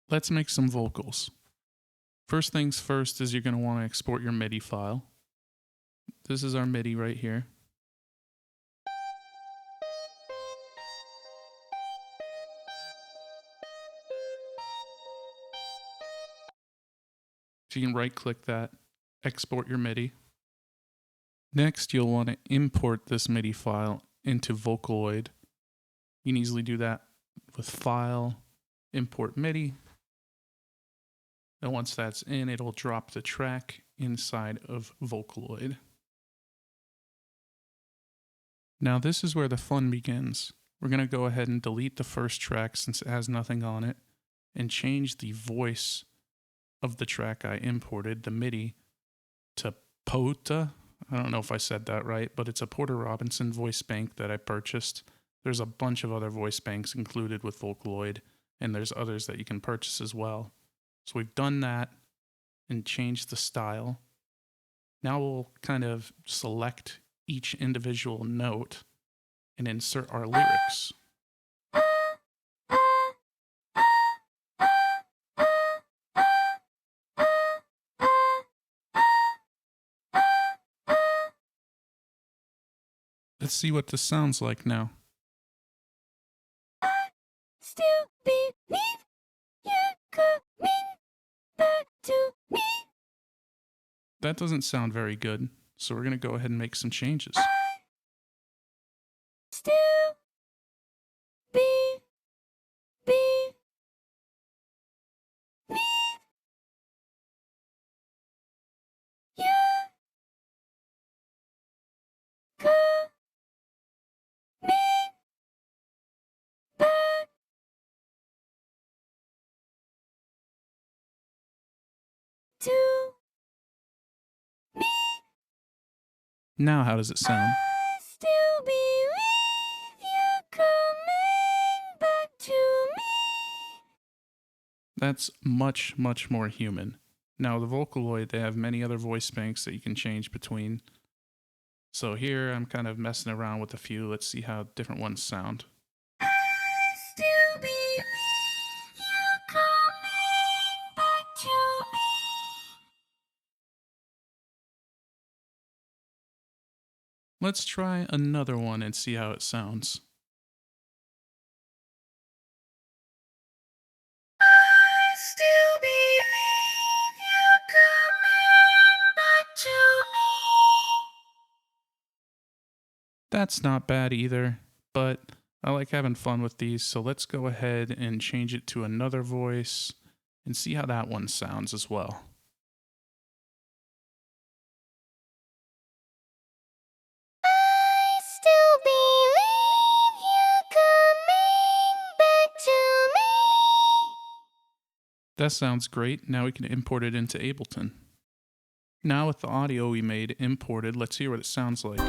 Let's make some vocals. First things first is you're going to want to export your MIDI file. This is our MIDI right here. So you can right click that, export your MIDI. Next, you'll want to import this MIDI file into Vocaloid. You can easily do that with File, Import MIDI. And once that's in, it'll drop the track inside of Vocaloid. Now this is where the fun begins. We're going to go ahead and delete the first track since it has nothing on it, and change the voice of the track I imported, the MIDI, to po-uta. I don't know if I said that right, but it's a Porter Robinson voice bank that I purchased. There's a bunch of other voice banks included with Vocaloid, and there's others that you can purchase as well. So we've done that and changed the style. Now we'll kind of select each individual note and insert our lyrics. Let's see what this sounds like now. I still believe you're coming back to me. That doesn't sound very good, so we're going to go ahead and make some changes. I still believe you're coming back to me. Now how does it sound? I still believe you're coming back to me. That's much, much more human. Now the Vocaloid, they have many other voice banks that you can change between. So here I'm kind of messing around with a few. Let's see how different ones sound. I still believe you're coming back to me. Let's try another one and see how it sounds. I still believe you're coming back to me. That's not bad either, but I like having fun with these, so let's go ahead and change it to another voice and see how that one sounds as well. I still believe you're coming back to me. That sounds great. Now we can import it into Ableton. Now with the audio we made imported, let's hear what it sounds like.